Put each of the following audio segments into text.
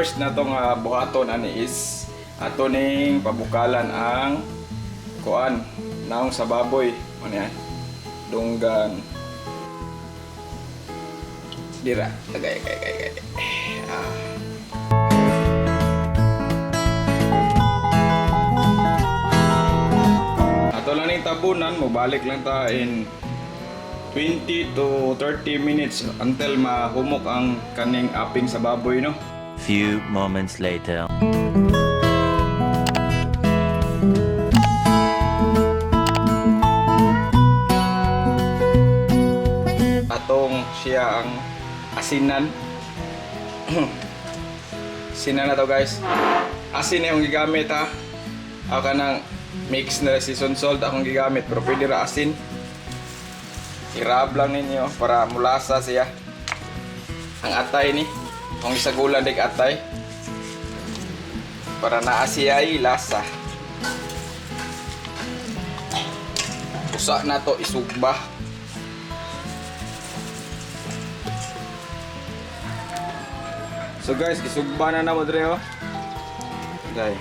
first na tong buhaton ani is ato ning pabukalan ang kuan naong sa baboy ano yan dunggan dira agay ato lang ning tabunan mo balik lang ta in 20 to 30 minutes until mahumok ang kaning aping sa baboy no. Few moments later. Atong siya ang asinan. Asinan na to guys. Asin na yung gigamit ha. Ako kanang mix na season salt akong gigamit pero pwede ra asin. I-rub lang ninyo para mulasa siya. Ang atay ni kung isagulan dig atay para naa siya ay lasa. Usa na to isugba. So guys, isugba na mo dire oh. Dai.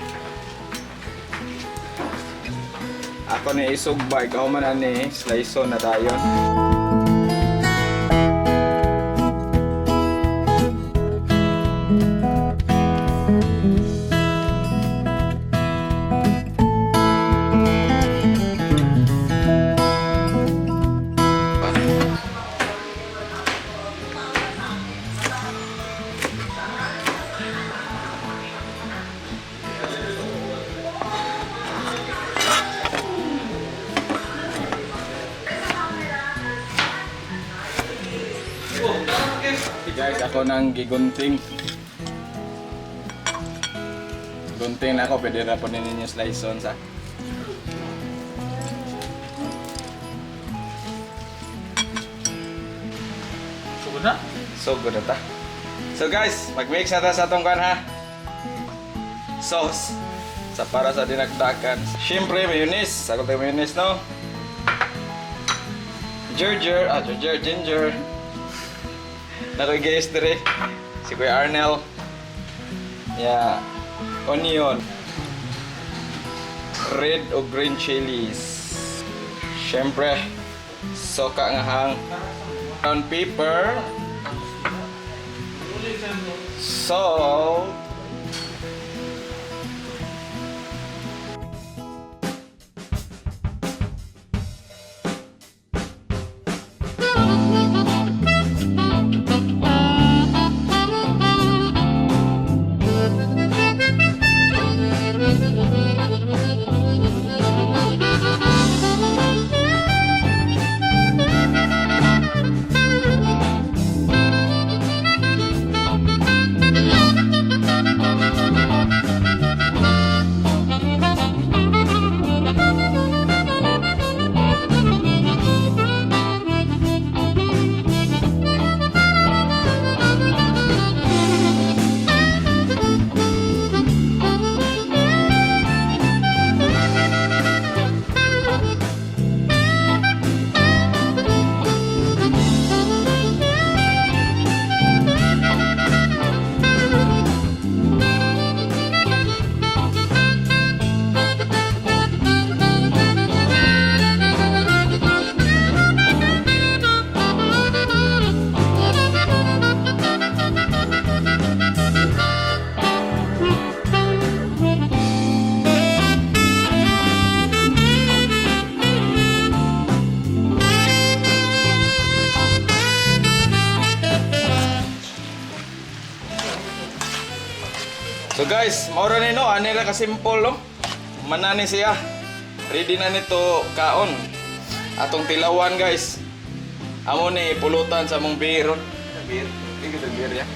Ako ni isugba, ikaw man ani slice na dayon. Guys, ako nang gigunting. Gunting na ako, pwede na po ninyo slice on sa. Sugod na? So good na ta. So guys, mag-mix na ta sa atong kan ha. Sauce sa para sa dinagdagan. Siyempre mayonnaise, sakot tayo mayonnaise no. Ginger. Nakoy guys dire si Kuya Arnel. Yeah. Onion. Red o green chilies. Siyempre soka nga hang. Brown pepper. Salt. So guys, maura ni no, ani ra ka simple no. Manani siya. Ready na nito kaon. Atong tilawan guys. Amo ni pulutan sa mong beer. Beer. Tingid ang beer ya.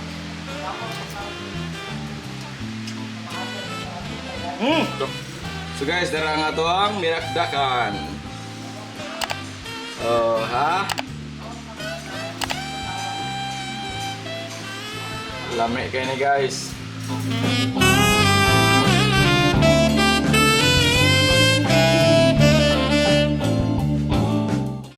So guys, dara nga to ang mirakdakan. Oh, ha? Lami kayo ni guys.